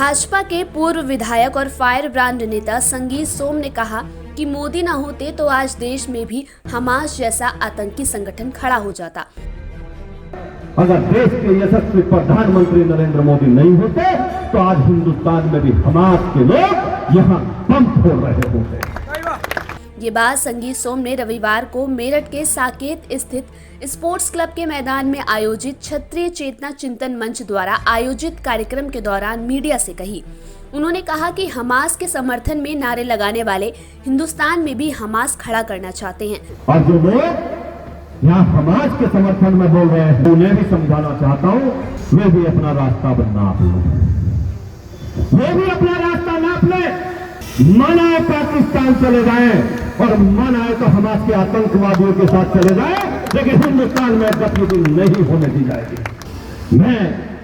भाजपा के पूर्व विधायक और फायर ब्रांड नेता संगीत सोम ने कहा कि मोदी न होते तो आज देश में भी हमास जैसा आतंकी संगठन खड़ा हो जाता। अगर देश के यशस्वी प्रधानमंत्री नरेंद्र मोदी नहीं होते तो आज हिंदुस्तान में भी हमास के लोग यहाँ बम फोड़ रहे होते। ये बात संगीत सोम ने रविवार को मेरठ के साकेत स्थित स्पोर्ट्स क्लब के मैदान में आयोजित क्षत्रिय चेतना चिंतन मंच द्वारा आयोजित कार्यक्रम के दौरान मीडिया से कही। उन्होंने कहा कि हमास के समर्थन में नारे लगाने वाले हिंदुस्तान में भी हमास खड़ा करना चाहते हैं। और जो लोग यहाँ हमास के समर्थन में बोल रहे हैं उन्हें भी समझाना चाहता हूँ, वे भी अपना रास्ता नाप लो, वे भी अपना रास्ता नाप ले। मन आए पाकिस्तान चले जाए और मन आए तो हमास के आतंकवादियों के साथ चले जाए, लेकिन हिंदुस्तान में गतिविधि नहीं होने दी जाएगी। मैं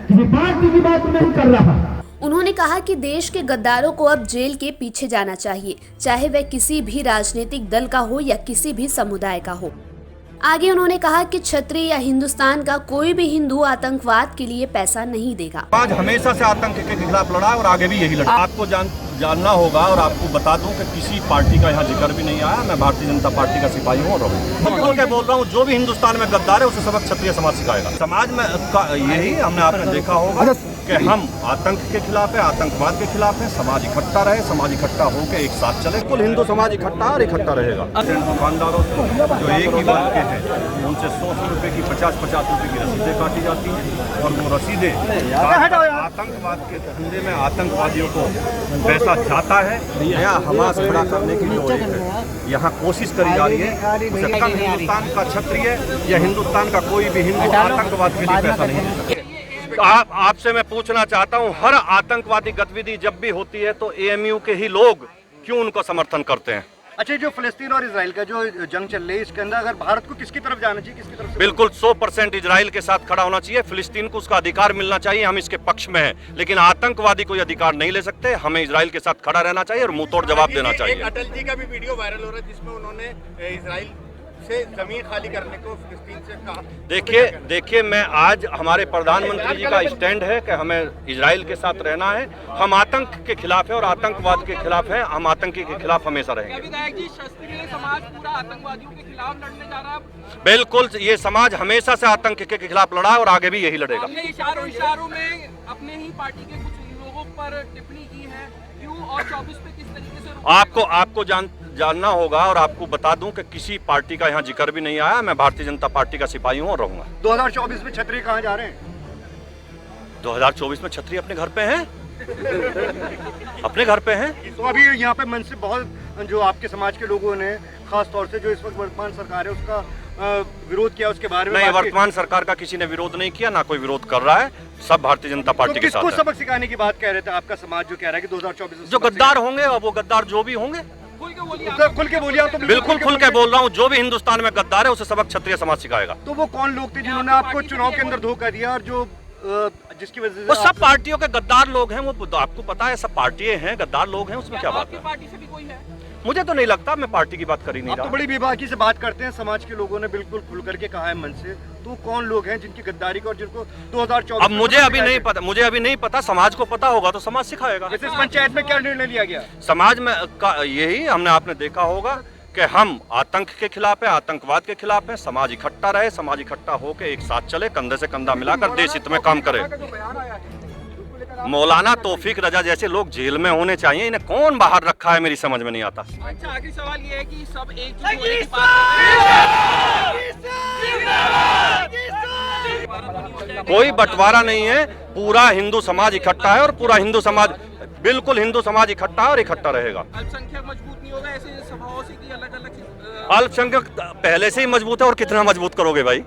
किसी पार्टी की बात नहीं कर रहा। उन्होंने कहा कि देश के गद्दारों को अब जेल के पीछे जाना चाहिए, चाहे वह किसी भी राजनीतिक दल का हो या किसी भी समुदाय का हो। आगे उन्होंने कहा कि क्षत्रिय या हिंदुस्तान का कोई भी हिंदू आतंकवाद के लिए पैसा नहीं देगा। आज हमेशा से आतंक के खिलाफ लड़ा और आगे भी यही लड़ा। आपको जानना होगा और आपको बता दूं कि किसी पार्टी का यहाँ जिक्र भी नहीं आया। मैं भारतीय जनता पार्टी का सिपाही हूँ और बोल के बोल रहा हूँ, जो भी हिंदुस्तान में गद्दार है उसे सबक क्षत्रिय समाज सिखाएगा। समाज में यही हमने आपने देखा होगा कि हम आतंक के खिलाफ है, आतंकवाद के खिलाफ है। समाज इकट्ठा रहे, समाज इकट्ठा होकर एक साथ चले। कुल हिंदू समाज इकट्ठा और इकट्ठा रहेगा। दुकानदारों से जो एक ही वर्ग के हैं उनसे 100 रुपए की 50-50 रुपए की रसीदें काटी जाती हैं और वो रसीदें आतंकवाद के धंधे में आतंकवादियों को पैसा जाता है या हमास खड़ा करने की जो यहाँ कोशिश करी जा रही है, उसे कम हिंदुस्तान का क्षत्रिय या हिंदुस्तान का कोई भी हिंदू आतंकवाद के लिए पैसा नहीं दे सकते। आपसे मैं पूछना चाहता हूँ, हर आतंकवादी गतिविधि जब भी होती है तो एएमयू के ही लोग क्यों उनको समर्थन करते हैं? अच्छा, जो फिलिस्तीन और इजराइल का जो जंग चल रही है, इसके अंदर अगर भारत को किसकी तरफ जाना चाहिए, किसकी तरफ? बिल्कुल 100% इजराइल के साथ खड़ा होना चाहिए। फिलिस्तीन को उसका अधिकार मिलना चाहिए, हम इसके पक्ष में हैं, लेकिन आतंकवादी कोई अधिकार नहीं ले सकते। हमें इजराइल के साथ खड़ा रहना चाहिए और मुंह तोड़ जवाब देना चाहिए। अटल जी का भी वीडियो वायरल हो रहा है जिसमें उन्होंने इजराइल से जमीन खाली करने को फिलिस्तीन से कहा। देखिए मैं आज हमारे प्रधानमंत्री जी का स्टैंड है कि हमें इजराइल के साथ रहना है। हम आतंक के खिलाफ है और आतंकवाद के खिलाफ हैं। हम आतंकी के खिलाफ हमेशा रहेंगे। विधायक जी, क्षत्रिय समाज पूरा आतंकवादियों के खिलाफ लड़ने जा रहा है। बिल्कुल, ये समाज हमेशा से आतंक के खिलाफ लड़ा और आगे भी यही लड़ेगा। हमने इशारों में अपने ही पार्टी के कुछ लोगों पर टिप्पणी की है, क्यों और 24 पे किस तरीके से? आपको जानना होगा और आपको बता दूं कि किसी पार्टी का यहाँ जिक्र भी नहीं आया। मैं भारतीय जनता पार्टी का सिपाही हूँ और रहूंगा। 2024 में क्षत्रिय कहाँ जा रहे हैं? 2024 में क्षत्रिय अपने घर पे हैं। अपने घर पे हैं। तो अभी यहाँ पे मन से बहुत जो आपके समाज के लोगों ने खास तौर से जो इस वक्त वर्तमान सरकार है उसका विरोध किया, उसके बारे में नहीं, वर्तमान सरकार का किसी ने विरोध नहीं किया, ना कोई विरोध कर रहा है। सब भारतीय जनता पार्टी के साथ है। किसको सबक सिखाने की बात कह रहे थे? आपका समाज जो कह रहा है कि 2024 में जो गद्दार होंगे और वो गद्दार जो भी होंगे, खुल के बोलिए। तो बिल्कुल खुल के बोल रहा हूँ, जो भी हिंदुस्तान में गद्दार है उसे सबक क्षत्रिय समाज सिखाएगा। तो वो कौन लोग थे जिन्होंने आपको चुनाव के अंदर धोखा दिया और जो जिसकी वजह से वो सब पार्टियों के गद्दार लोग हैं? वो आपको पता है, सब पार्टियां हैं, गद्दार लोग हैं, उसमें क्या बात है? पार्टी से भी कोई है? मुझे तो नहीं लगता। मैं पार्टी की बात कर ही नहीं रहा। तो बड़ी बेबाकी से बात करते हैं। समाज के लोगों ने बिल्कुल खुल करके कहा है मन से, तो कौन लोग हैं जिनकी गद्दारी को और जिनको 2024 अब मुझे अभी नहीं पता। समाज को पता होगा तो समाज सिखाएगा। इस पंचायत में क्या निर्णय लिया गया? समाज में यही आपने देखा होगा कि हम आतंक के खिलाफ है, आतंकवाद के खिलाफ है। समाज इकट्ठा रहे, समाज इकट्ठा होकर एक साथ चले, कंधे से कंधा मिलाकर देश हित में काम करे। मौलाना तौफीक रजा जैसे लोग जेल में होने चाहिए। इन्हें कौन बाहर रखा है, मेरी समझ में नहीं आता। अच्छा, आखिरी सवाल ये है कि सब एक कोई बंटवारा नहीं है। पूरा हिंदू समाज इकट्ठा है और पूरा हिंदू समाज, बिल्कुल हिंदू समाज इकट्ठा और इकट्ठा रहेगा। अल्पसंख्यक मजबूत नहीं होगा ऐसे सभाओं से कि अलग-अलग अल्पसंख्यक पहले से ही मजबूत है और कितना मजबूत करोगे भाई?